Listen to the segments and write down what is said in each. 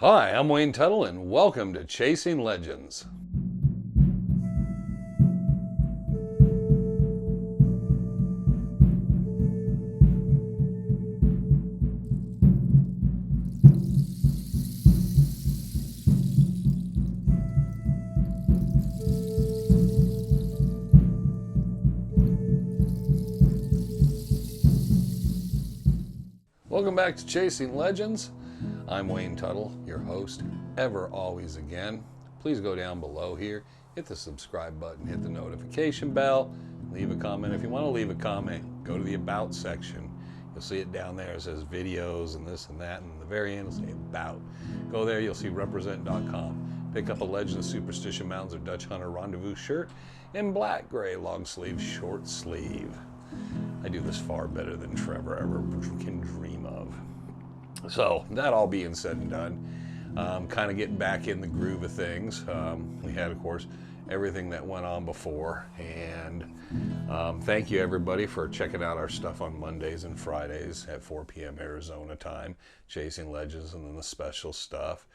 Hi, I'm Wayne Tuttle, and welcome to Chasing Legends. Welcome back to Chasing Legends. I'm Wayne Tuttle, your host, ever, always, again. Please go down below here, hit the subscribe button, hit the notification bell, leave a comment. If you want to leave a comment, go to the About section. You'll see it down there. It says videos and this and that, and at the very end it'll say About. Go there, you'll see represent.com. Pick up a Legend of Superstition Mountains or Dutch Hunter Rendezvous shirt in black, gray, long sleeve, short sleeve. I do this far better than Trevor ever can dream of. So, that all being said and done, kind of getting back in the groove of things. We had, of course, everything that went on before. And thank you, everybody, for checking out our stuff on Mondays and Fridays at 4 p.m. Arizona time, Chasing Legends and then the special stuff.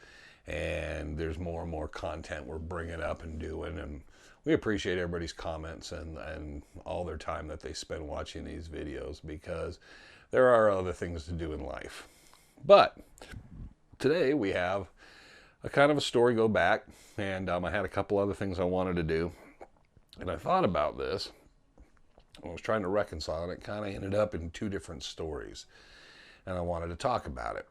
And there's more and more content we're bringing up and doing. And we appreciate everybody's comments and all their time that they spend watching these videos, because there are other things to do in life. But today we have a kind of a story go back, and I had a couple other things I wanted to do, and I thought about this. I was trying to reconcile, and it kind of ended up in two different stories, and I wanted to talk about it.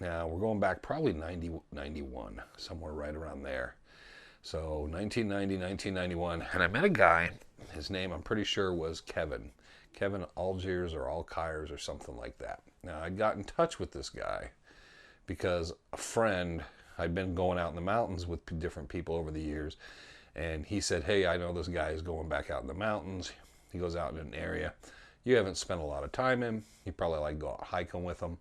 Now, we're going back probably 91, somewhere right around there. So 1990, 1991, and I met a guy. His name, I'm pretty sure, was Kevin Algiers or Alkires or something like that. Now, I got in touch with this guy because a friend, I'd been going out in the mountains with different people over the years, and he said, hey, I know this guy is going back out in the mountains. He goes out in an area you haven't spent a lot of time in. You probably like go out hiking with him.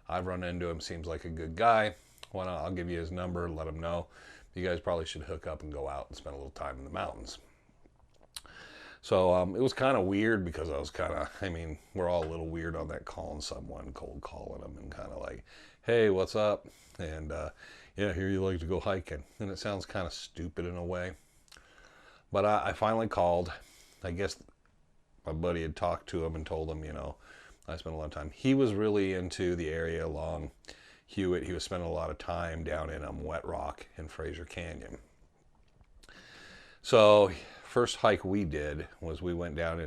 I've run into him, seems like a good guy. Why not? I'll give you his number, let him know. You guys probably should hook up and go out and spend a little time in the mountains. So it was kind of weird because we're all a little weird on that, calling someone, cold calling them, and kind of like, hey, what's up? And yeah, here you like to go hiking. And it sounds kind of stupid in a way. But I finally called. I guess my buddy had talked to him and told him, I spent a lot of time. He was really into the area along Hewitt. He was spending a lot of time down in Wet Rock in Fraser Canyon. So first hike we did was we went down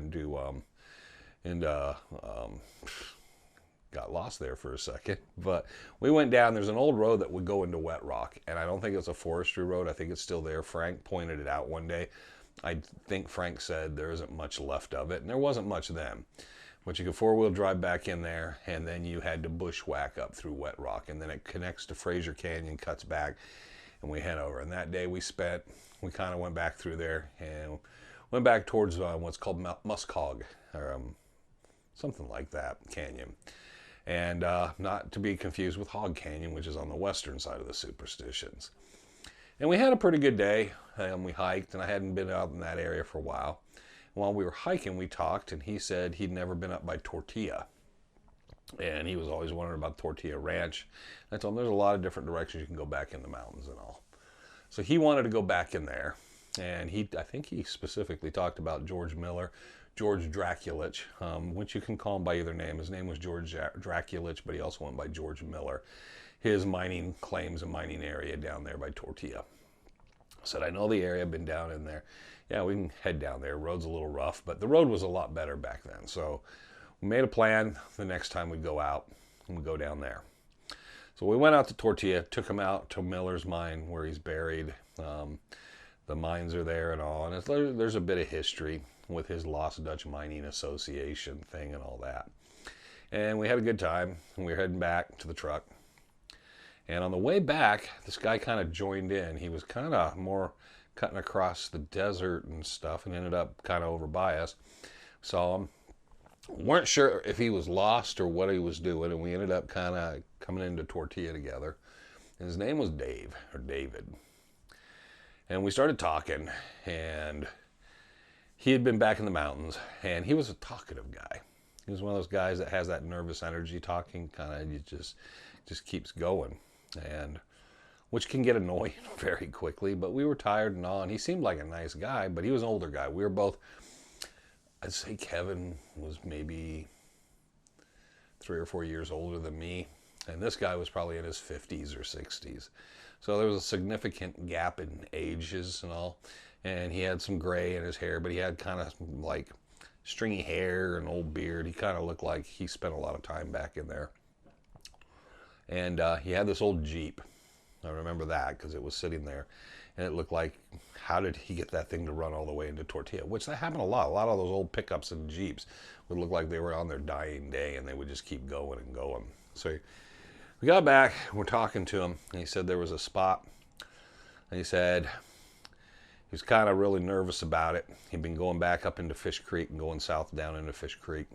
got lost there for a second, but we went down. There's an old road that would go into Wet Rock, and I don't think it's a forestry road. I think it's still there. Frank pointed it out one day. I think Frank said there isn't much left of it, and there wasn't much then. But you could four-wheel drive back in there, and then you had to bushwhack up through Wet Rock, and then it connects to Fraser Canyon, cuts back, and we head over. And that day we kind of went back through there and went back towards what's called Muskog, or something like that, canyon. And not to be confused with Hog Canyon, which is on the western side of the Superstitions. And we had a pretty good day. We hiked, and I hadn't been out in that area for a while. While we were hiking, we talked, and he said he'd never been up by Tortilla. And he was always wondering about Tortilla Ranch. I told him there's a lot of different directions you can go back in the mountains and all. So he wanted to go back in there. And I think he specifically talked about George Draculich, which you can call him by either name. His name was George Draculich, but he also went by George Miller. His mining claims a mining area down there by Tortilla. I said, I know the area, I've been down in there. Yeah, we can head down there. Road's a little rough, but the road was a lot better back then. So we made a plan the next time we'd go out, and we'd go down there. So we went out to Tortilla, took him out to Miller's mine where he's buried. The mines are there and all, and there's a bit of history with his Lost Dutchman Mining Association thing and all that. And we had a good time, and we were heading back to the truck. And on the way back, this guy kind of joined in. He was kind of more cutting across the desert and stuff, and ended up kind of over by us. Saw him. Weren't sure if he was lost or what he was doing, and we ended up kind of coming into Tortilla together. And his name was David. And we started talking, and he had been back in the mountains, and he was a talkative guy. He was one of those guys that has that nervous energy talking, kind of just keeps going. And which can get annoying very quickly. But we were tired and all, and he seemed like a nice guy, but he was an older guy. We were both, I'd say Kevin was maybe 3 or 4 years older than me, and this guy was probably in his 50s or 60s. So there was a significant gap in ages and all, and he had some gray in his hair, but he had kind of like stringy hair and old beard. He kind of looked like he spent a lot of time back in there. And he had this old Jeep. I remember that because it was sitting there, and it looked like, how did he get that thing to run all the way into Tortilla? Which that happened a lot. A lot of those old pickups and Jeeps would look like they were on their dying day, and they would just keep going and going. So we got back, we're talking to him, and he said there was a spot, and he said he was kind of really nervous about it. He'd been going back up into Fish Creek and going south down into Fish Creek.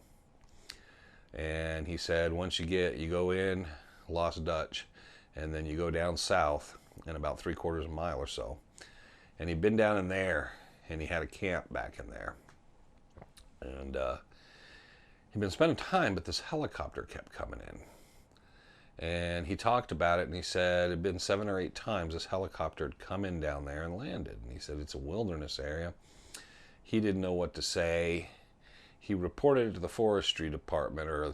And he said once you go in Lost Dutch, and then you go down south in about 3/4 of a mile or so. And he'd been down in there, and he had a camp back in there. And he'd been spending time, but this helicopter kept coming in. And he talked about it, and he said it had been 7 or 8 times this helicopter had come in down there and landed. And he said it's a wilderness area. He didn't know what to say. He reported it to the forestry department, or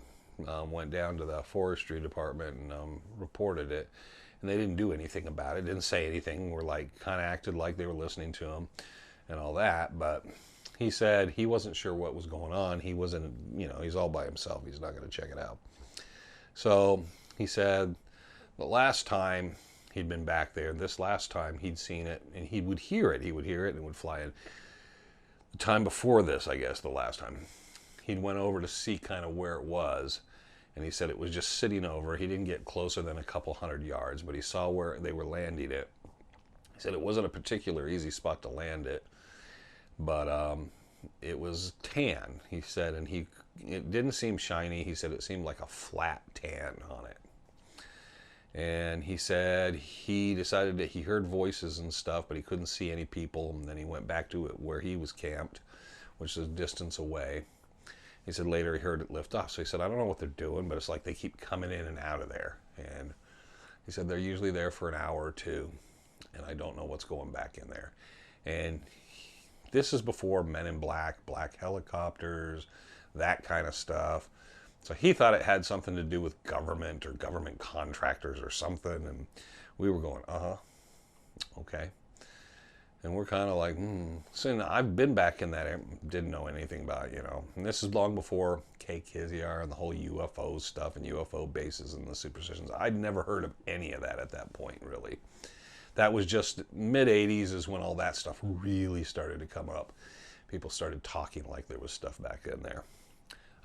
went down to the forestry department and reported it. And they didn't do anything about it, didn't say anything. Were like, kind of acted like they were listening to him and all that. But he said he wasn't sure what was going on. He wasn't, he's all by himself. He's not going to check it out. So he said the last time he'd been back there, this last time he'd seen it, and he would hear it. He would hear it and it would fly in. The time before this, I guess, the last time, he went over to see kind of where it was. And he said it was just sitting over. He didn't get closer than a couple 100 yards, but he saw where they were landing it. He said it wasn't a particular easy spot to land it, but it was tan, he said, and it didn't seem shiny. He said it seemed like a flat tan on it. And he said he decided that he heard voices and stuff, but he couldn't see any people. And then he went back to it where he was camped, which is a distance away. He said later he heard it lift off. So he said, I don't know what they're doing, but it's like they keep coming in and out of there. And he said they're usually there for an hour or two, and I don't know what's going back in there. And this is before Men in Black, black helicopters, that kind of stuff. So he thought it had something to do with government or government contractors or something. And we were going, okay. And we're kind of like, So I've been back in that area, didn't know anything about it, And this is long before K-Kiziar and the whole UFO stuff and UFO bases and the superstitions. I'd never heard of any of that at that point, really. That was just mid-'80s is when all that stuff really started to come up. People started talking like there was stuff back in there.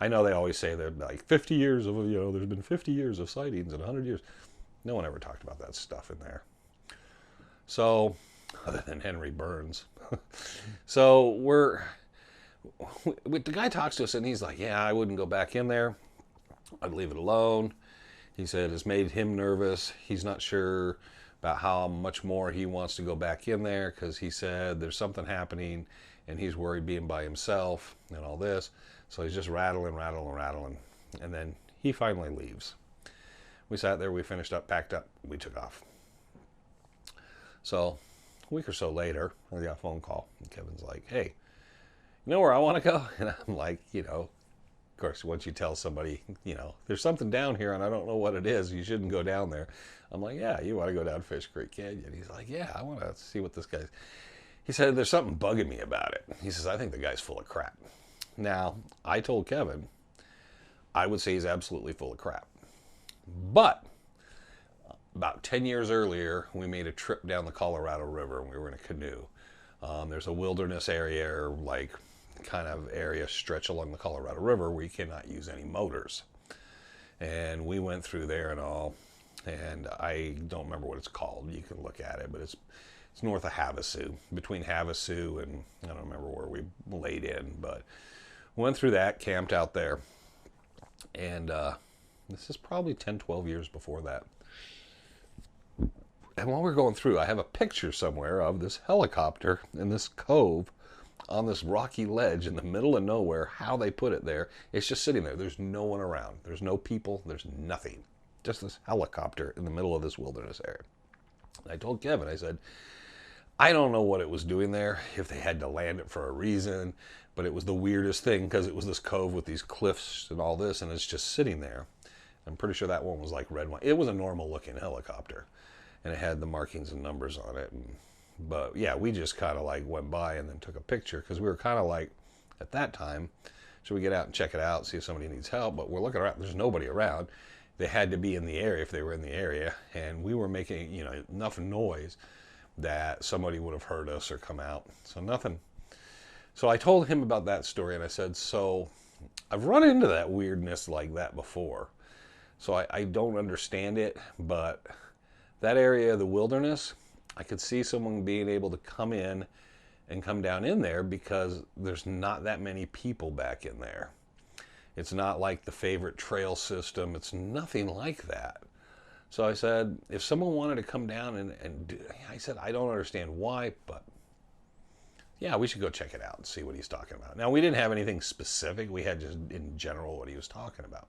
I know they always say they're like 50 years of, there's been 50 years of sightings and 100 years. No one ever talked about that stuff in there. So, other than Henry Burns. So the guy talks to us and he's like, yeah, I wouldn't go back in there. I'd leave it alone. He said it's made him nervous. He's not sure about how much more he wants to go back in there because he said there's something happening and he's worried being by himself and all this. So he's just rattling. And then he finally leaves. We sat there, we finished up, packed up, we took off. So a week or so later, I got a phone call. And Kevin's like, hey, you know where I want to go? And I'm like, of course, once you tell somebody, there's something down here and I don't know what it is, you shouldn't go down there. I'm like, yeah, you want to go down Fish Creek Canyon? He's like, yeah, I want to see what this guy's. He said, there's something bugging me about it. He says, I think the guy's full of crap. Now, I told Kevin, I would say he's absolutely full of crap. But about 10 years earlier, we made a trip down the Colorado River, and we were in a canoe. There's a wilderness area, or like kind of area stretch along the Colorado River where you cannot use any motors. And we went through there and all, and I don't remember what it's called. You can look at it, but it's north of Havasu, between Havasu and I don't remember where we laid in, but went through that, camped out there. And this is probably 10, 12 years before that. And while we're going through, I have a picture somewhere of this helicopter in this cove on this rocky ledge in the middle of nowhere. How they put it there, it's just sitting there. There's no one around. There's no people. There's nothing. Just this helicopter in the middle of this wilderness area. I told Kevin, I said, I don't know what it was doing there, if they had to land it for a reason, but it was the weirdest thing because it was this cove with these cliffs and all this, and it's just sitting there. I'm pretty sure that one was like red one. It was a normal looking helicopter, and it had the markings and numbers on it. But yeah, we just kind of like went by and then took a picture because we were kind of like, at that time, should we get out and check it out, see if somebody needs help? But we're looking around, there's nobody around. They had to be in the area if they were in the area, and we were making, you know, enough noise that somebody would have heard us or come out. So nothing. So I told him about that story, and I said, so I've run into that weirdness like that before. So I don't understand it, but that area of the wilderness, I could see someone being able to come in and come down in there because there's not that many people back in there. It's not like the favorite trail system. It's nothing like that. So I said, if someone wanted to come down and do, I said, I don't understand why, but yeah, we should go check it out and see what he's talking about. Now, we didn't have anything specific. We had just in general what he was talking about.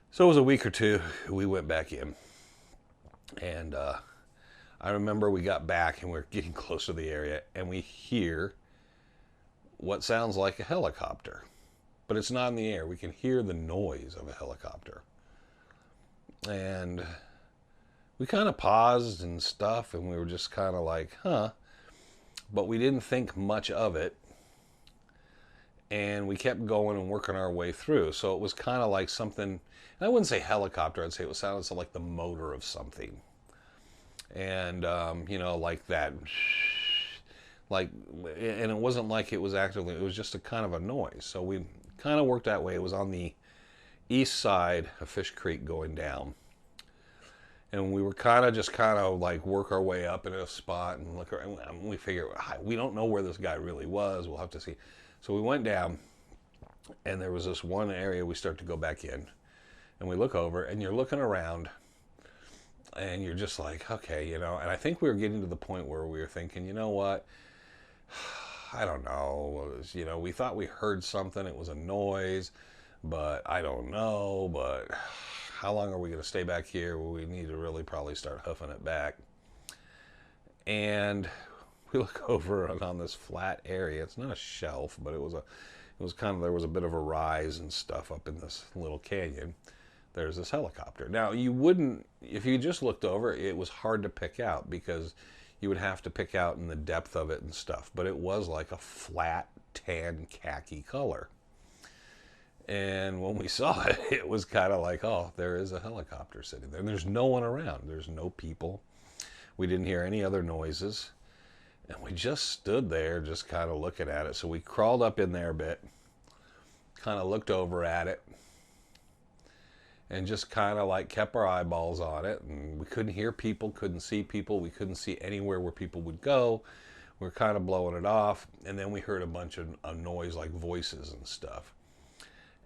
So it was a week or two, we went back in. And I remember we got back and we were getting close to the area and we hear what sounds like a helicopter. But it's not in the air. We can hear the noise of a helicopter. And we kind of paused and stuff, and we were just kind of like, huh. But we didn't think much of it. And we kept going and working our way through. So it was kind of like something, and I wouldn't say helicopter, I'd say it sounded like the motor of something. And, you know, like that, like, and it wasn't like it was actively, it was just a kind of a noise. So we kind of worked that way. It was on the east side of Fish Creek going down. And we were kind of like work our way up in a spot and look around. And we figured, we don't know where this guy really was. We'll have to see. So we went down, and there was this one area we start to go back in. And we look over, and you're looking around, and you're just like, okay, you know. And I think we were getting to the point where we were thinking, you know what? I don't know. You know, we thought we heard something. It was a noise, but I don't know. But how long are we going to stay back here? Well, we need to really probably start hoofing it back. And we look over and on this flat area. It's not a shelf, but it was kind of, there was a bit of a rise and stuff up in this little canyon. There's this helicopter. Now, you wouldn't, if you just looked over, it was hard to pick out because you would have to pick out in the depth of it and stuff. But it was like a flat tan khaki color. And when we saw it, it was kind of like, oh, there is a helicopter sitting there. And there's no one around. There's no people. We didn't hear any other noises. And we just stood there just kind of looking at it. So we crawled up in there a bit, kind of looked over at it, and just kind of like kept our eyeballs on it. And we couldn't hear people, couldn't see people. We couldn't see anywhere where people would go. We were kind of blowing it off. And then we heard a bunch of noise like voices and stuff.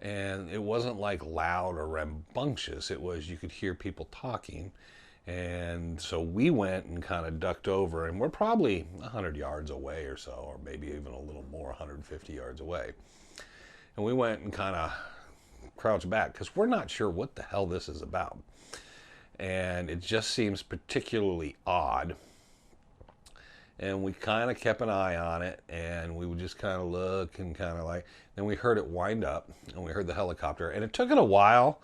And it wasn't like loud or rambunctious. It was, you could hear people talking. And so we went and kind of ducked over, and we're probably 100 yards away or so, or maybe even a little more, 150 yards away. And we went and kind of crouched back because we're not sure what the hell this is about. And it just seems particularly odd. And we kind of kept an eye on it, and we would just kind of look and kind of like, then we heard it wind up, and we heard the helicopter. And it took it a while,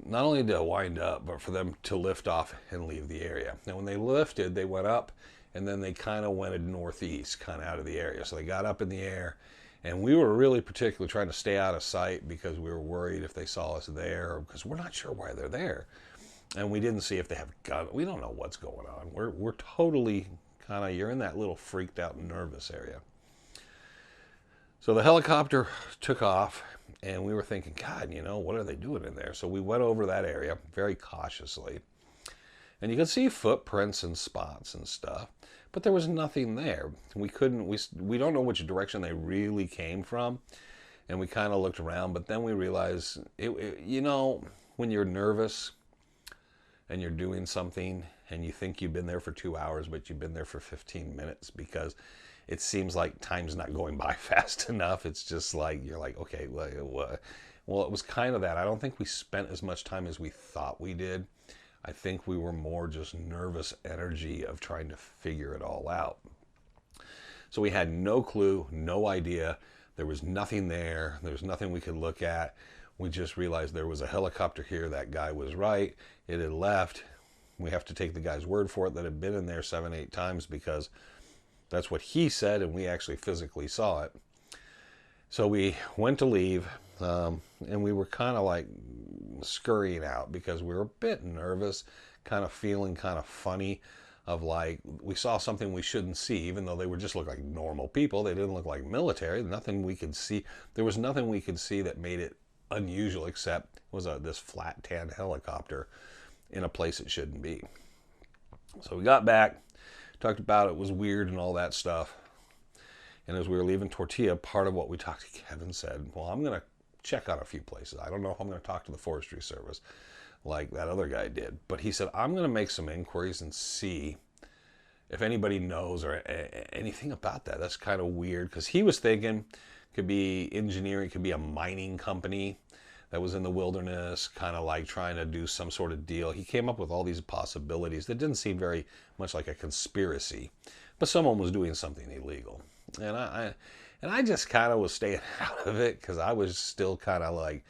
not only to wind up, but for them to lift off and leave the area. Now, when they lifted, they went up, and then they kind of went northeast, kind of out of the area. So they got up in the air, and we were really particularly trying to stay out of sight because we were worried if they saw us there, because we're not sure why they're there. And we didn't see if they have guns. We don't know what's going on. We're totally kind of, you're in that little freaked out and nervous area. So the helicopter took off, and we were thinking, God, you know, what are they doing in there? So we went over that area very cautiously, and you could see footprints and spots and stuff, but there was nothing there. We don't know which direction they really came from, and we kind of looked around, but then we realized, you know, when you're nervous and you're doing something and you think you've been there for 2 hours, but you've been there for 15 minutes because it seems like time's not going by fast enough. It's just like, you're like, okay, well, it was kind of that. I don't think we spent as much time as we thought we did. I think we were more just nervous energy of trying to figure it all out. So we had no clue, no idea. There was nothing there. There was nothing we could look at. We just realized there was a helicopter here. That guy was right. It had left. We have to take the guy's word for it that it had been in there 7, 8 times because that's what he said, and we actually physically saw it. So we went to leave, and we were kind of like scurrying out because we were a bit nervous, kind of feeling kind of funny of like we saw something we shouldn't see, even though they were just look like normal people. They didn't look like military. Nothing we could see. There was nothing we could see that made it unusual except it was this flat tan helicopter in a place it shouldn't be. So we got back, talked about it was weird and all that stuff. And as we were leaving Tortilla, part of what we talked to Kevin said, well, I'm going to check on a few places. I don't know if I'm going to talk to the Forestry Service like that other guy did. But he said, I'm going to make some inquiries and see if anybody knows or anything about that. That's kind of weird because he was thinking it could be engineering, it could be a mining company that was in the wilderness, kind of like trying to do some sort of deal. He came up with all these possibilities that didn't seem very much like a conspiracy, but someone was doing something illegal. And I just kind of was staying out of it because I was still kind of like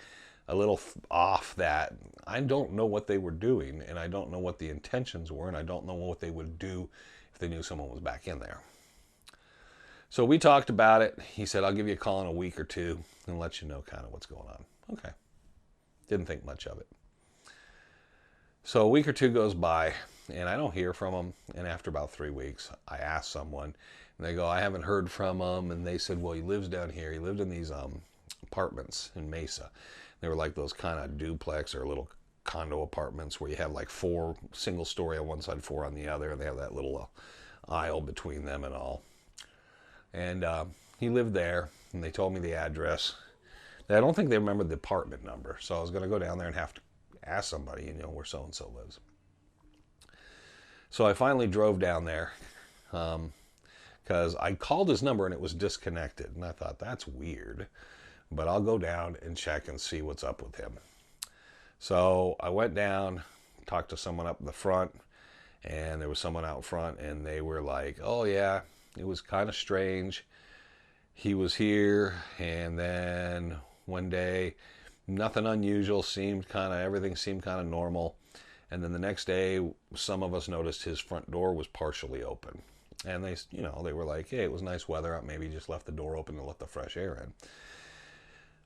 a little off that I don't know what they were doing, and I don't know what the intentions were, and I don't know what they would do if they knew someone was back in there. So we talked about it. He said, I'll give you a call in a week or two and let you know kind of what's going on. Okay. Didn't think much of it. So a week or two goes by, and I don't hear from him. And after about 3 weeks, I asked someone, and they go, I haven't heard from him. And they said, well, he lives down here. He lived in these apartments in Mesa. They were like those kind of duplex or little condo apartments where you have like 4 single story on one side, 4 on the other, and they have that little aisle between them and all. And he lived there, and they told me the address. I don't think they remembered the apartment number, so I was going to go down there and have to ask somebody, where so-and-so lives. So I finally drove down there because I called his number and it was disconnected, and I thought, that's weird, but I'll go down and check and see what's up with him. So I went down, talked to someone up in the front, and there was someone out front, and they were like, oh yeah, it was kind of strange. He was here, and then one day, nothing unusual, everything seemed kind of normal. And then the next day, some of us noticed his front door was partially open. And they were like, hey, it was nice weather out, maybe just left the door open to let the fresh air in.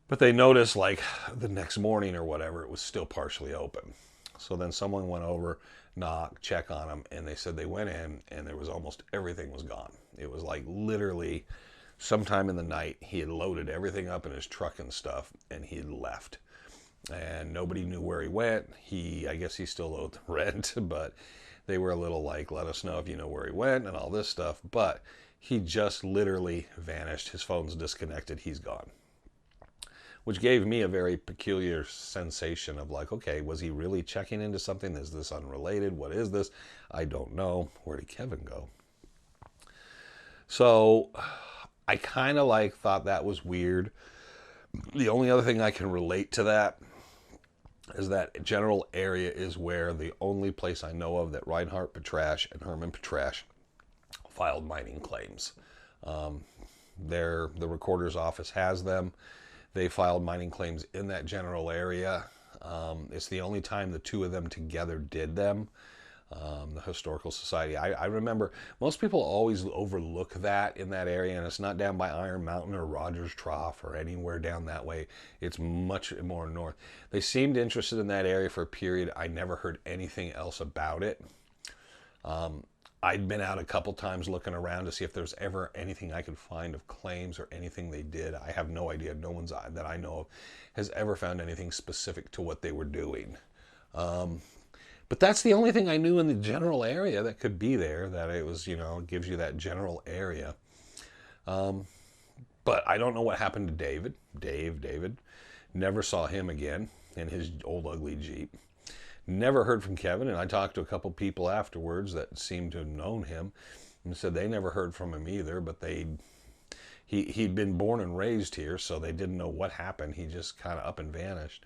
But they noticed like the next morning or whatever, it was still partially open. So then someone went over, knocked, check on him, and they said they went in and there was almost everything was gone. It was like literally sometime in the night, he had loaded everything up in his truck and stuff, and he had left. And nobody knew where he went. I guess he still owed the rent, but they were a little like, let us know if you know where he went and all this stuff. But he just literally vanished. His phone's disconnected. He's gone. Which gave me a very peculiar sensation of like, okay, was he really checking into something? Is this unrelated? What is this? I don't know. Where did Kevin go? So I kind of like thought that was weird. The only other thing I can relate to that is that general area is where the only place I know of that Reinhard Petrasch and Herman Petrasch filed mining claims. The recorder's office has them. They filed mining claims in that general area. It's the only time the two of them together did them. The Historical Society. I remember most people always overlook that in that area, and it's not down by Iron Mountain or Rogers Trough or anywhere down that way. It's much more north. They seemed interested in that area for a period. I never heard anything else about it. I'd been out a couple times looking around to see if there's ever anything I could find of claims or anything they did. I have no idea. No one's that I know of has ever found anything specific to what they were doing. But that's the only thing I knew in the general area that could be there, that it was, gives you that general area. But I don't know what happened to David. David. Never saw him again in his old ugly Jeep. Never heard from Kevin, and I talked to a couple people afterwards that seemed to have known him and said they never heard from him either, but he'd been born and raised here, so they didn't know what happened. He just kind of up and vanished.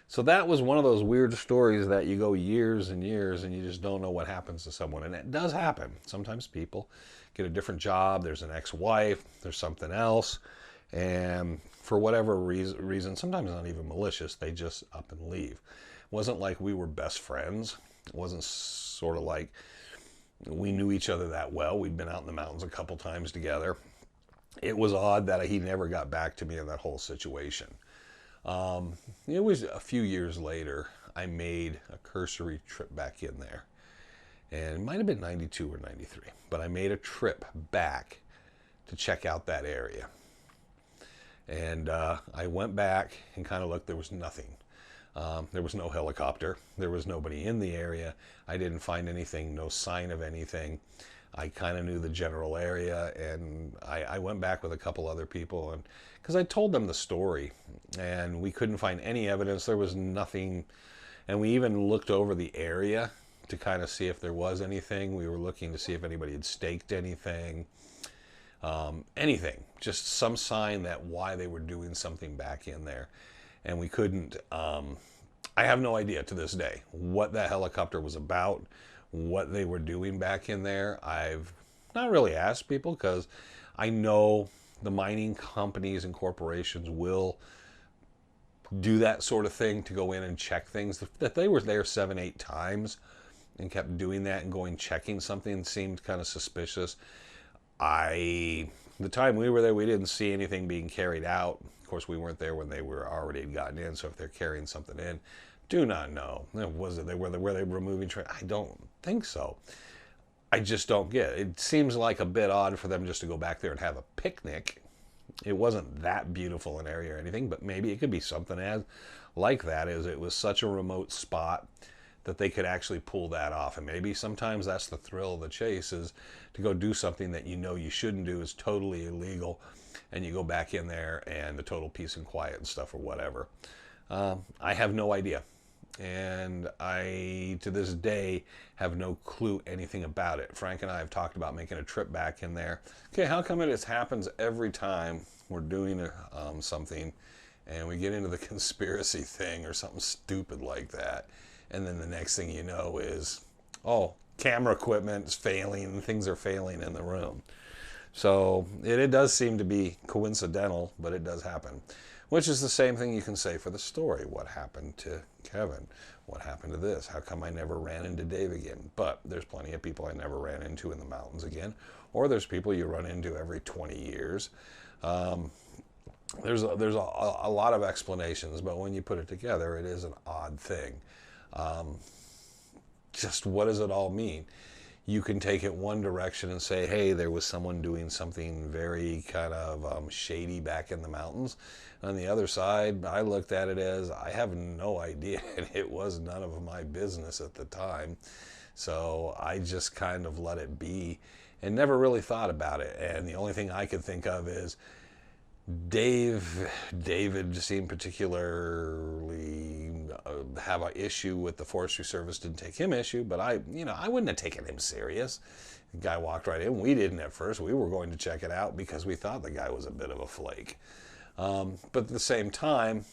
So that was one of those weird stories that you go years and years and you just don't know what happens to someone. And it does happen. Sometimes people get a different job, there's an ex-wife, there's something else, and for whatever reason, sometimes not even malicious, they just up and leave. It wasn't like we were best friends. It wasn't sort of like we knew each other that well. We'd been out in the mountains a couple times together. It was odd that he never got back to me in that whole situation. It was a few years later, I made a cursory trip back in there. And it might have been 92 or 93, but I made a trip back to check out that area. And I went back and kind of looked, there was nothing. There was no helicopter. There was nobody in the area. I didn't find anything, no sign of anything. I kind of knew the general area, and I went back with a couple other people, and because I told them the story, and we couldn't find any evidence. There was nothing, and we even looked over the area to kind of see if there was anything. We were looking to see if anybody had staked anything, anything, just some sign that why they were doing something back in there, and we couldn't. I have no idea to this day what that helicopter was about, what they were doing back in there. I've not really asked people because I know the mining companies and corporations will do that sort of thing to go in and check things. That they were there 7, 8 times and kept doing that and going checking something seemed kind of suspicious. The time we were there, we didn't see anything being carried out. Of course, we weren't there when they were already had gotten in, so if they're carrying something in, do not know. Was it were they removing trash? I don't think so. I just don't get it. It seems like a bit odd for them just to go back there and have a picnic. It wasn't that beautiful an area or anything, but maybe it could be something as like that. Is it was such a remote spot that they could actually pull that off, and maybe sometimes that's the thrill of the chase, is to go do something that you know you shouldn't do, is totally illegal, and you go back in there and the total peace and quiet and stuff or whatever. I have no idea. And I, to this day, have no clue anything about it. Frank and I have talked about making a trip back in there. Okay, how come it happens every time we're doing something and we get into the conspiracy thing or something stupid like that, and then the next thing you know is, oh, camera equipment is failing and things are failing in the room. So it does seem to be coincidental, but it does happen. Which is the same thing you can say for the story. What happened to Kevin? What happened to this? How come I never ran into Dave again? But there's plenty of people I never ran into in the mountains again. Or there's people you run into every 20 years. There's a lot of explanations, but when you put it together, it is an odd thing. Just what does it all mean? You can take it one direction and say, hey, there was someone doing something very kind of shady back in the mountains. On the other side, I looked at it as, I have no idea, and it was none of my business at the time. So I just kind of let it be and never really thought about it. And the only thing I could think of is David seemed particularly have an issue with the Forestry Service. Didn't take him issue, but I wouldn't have taken him serious. The guy walked right in. We didn't at first. We were going to check it out because we thought the guy was a bit of a flake. But at the same time,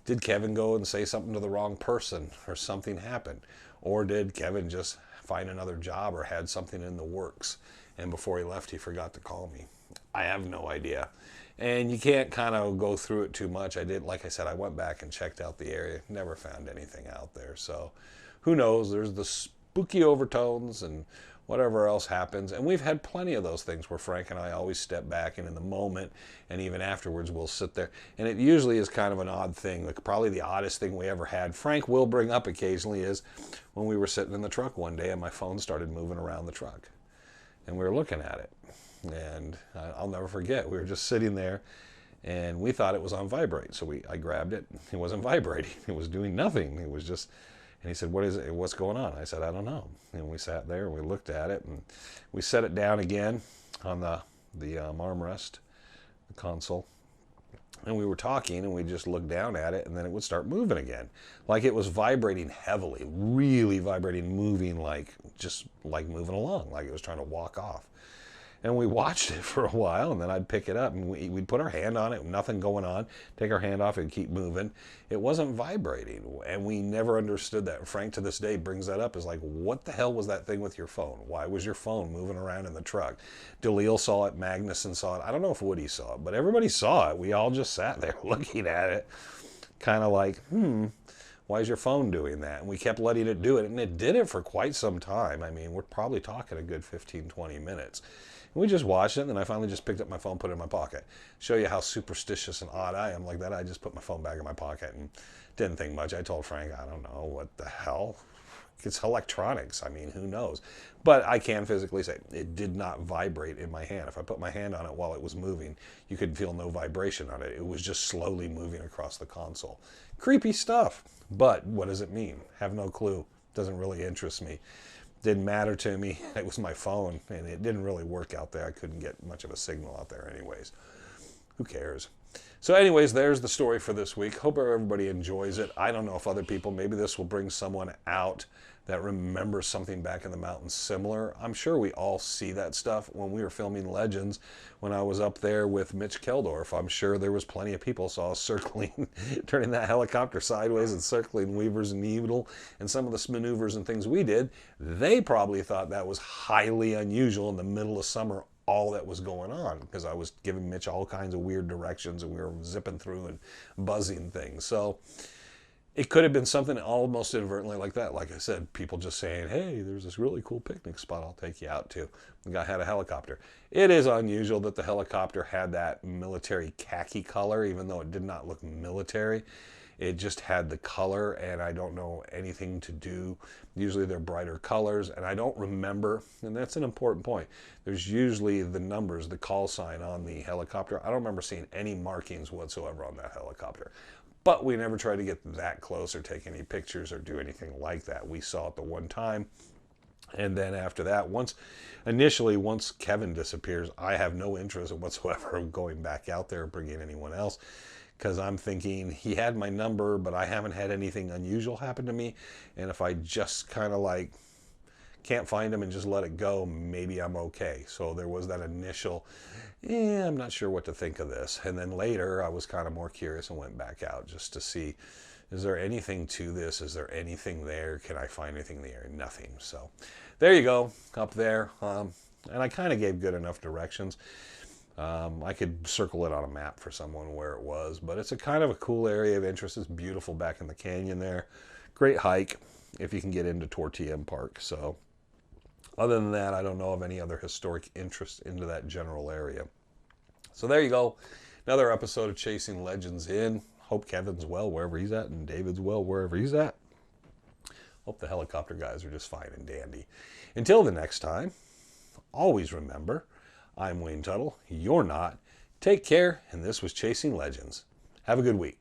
did Kevin go and say something to the wrong person or something happened? Or did Kevin just find another job or had something in the works and before he left he forgot to call me? I have no idea. And you can't kind of go through it too much. Like I said, I went back and checked out the area, never found anything out there. So who knows? There's the spooky overtones and whatever else happens. And we've had plenty of those things where Frank and I always step back, and in the moment and even afterwards we'll sit there. And it usually is kind of an odd thing. Like probably the oddest thing we ever had, Frank will bring up occasionally, is when we were sitting in the truck one day and my phone started moving around the truck. And we were looking at it. And I'll never forget, we were just sitting there and we thought it was on vibrate. So I grabbed it. It wasn't vibrating. It was doing nothing. It was just, and he said, what is it? What's going on? I said, I don't know. And we sat there and we looked at it and we set it down again on the armrest, the console. And we were talking and we just looked down at it and then it would start moving again. Like it was vibrating heavily, really vibrating, moving like, just like moving along, like it was trying to walk off. And we watched it for a while, and then I'd pick it up, and we'd put our hand on it, nothing going on, take our hand off and keep moving. It wasn't vibrating, and we never understood that. Frank to this day brings that up, is like, what the hell was that thing with your phone? Why was your phone moving around in the truck? Deleel saw it, Magnuson saw it. I don't know if Woody saw it, but everybody saw it. We all just sat there looking at it, kind of like, why is your phone doing that? And we kept letting it do it, and it did it for quite some time. I mean, we're probably talking a good 15, 20 minutes. And we just watched it, and then I finally just picked up my phone, put it in my pocket. Show you how superstitious and odd I am like that. I just put my phone back in my pocket and didn't think much. I told Frank, I don't know, what the hell? It's electronics. I mean, who knows? But I can physically say it did not vibrate in my hand. If I put my hand on it while it was moving, you could feel no vibration on it. It was just slowly moving across the console. Creepy stuff. But what does it mean? Have no clue. Doesn't really interest me. Didn't matter to me. It was my phone, and it didn't really work out there. I couldn't get much of a signal out there anyways. Who cares? So anyways, there's the story for this week. Hope everybody enjoys it. I don't know if other people, maybe this will bring someone out that remembers something back in the mountains similar. I'm sure we all see that stuff. When we were filming Legends, when I was up there with Mitch Keldorf, I'm sure there was plenty of people saw us circling, turning that helicopter sideways and circling Weaver's Needle, and some of the maneuvers and things we did. They probably thought that was highly unusual in the middle of summer, all that was going on, because I was giving Mitch all kinds of weird directions, and we were zipping through and buzzing things. So it could have been something almost inadvertently like that. Like I said, people just saying, hey, there's this really cool picnic spot I'll take you out to. The guy had a helicopter. It is unusual that the helicopter had that military khaki color, even though it did not look military. It just had the color, and I don't know anything to do. Usually they're brighter colors, and I don't remember, and that's an important point. There's usually the numbers, the call sign on the helicopter. I don't remember seeing any markings whatsoever on that helicopter. But we never tried to get that close or take any pictures or do anything like that. We saw it the one time. And then after that, once Kevin disappears, I have no interest whatsoever in going back out there or bringing anyone else. Because I'm thinking, he had my number, but I haven't had anything unusual happen to me. And if I just kind of like can't find him and just let it go, maybe I'm okay. So there was that initial, I'm not sure what to think of this. And then later I was kind of more curious and went back out just to see, is there anything to this? Is there anything there? Can I find anything there? Nothing. So there you go, up there. And I kind of gave good enough directions. I could circle it on a map for someone where it was, but it's a kind of a cool area of interest. It's beautiful back in the canyon there. Great hike if you can get into Tortilla Park. So other than that, I don't know of any other historic interest into that general area. So there you go. Another episode of Chasing Legends in. Hope Kevin's well wherever he's at, and David's well wherever he's at. Hope the helicopter guys are just fine and dandy. Until the next time, always remember, I'm Wayne Tuttle. You're not. Take care, and this was Chasing Legends. Have a good week.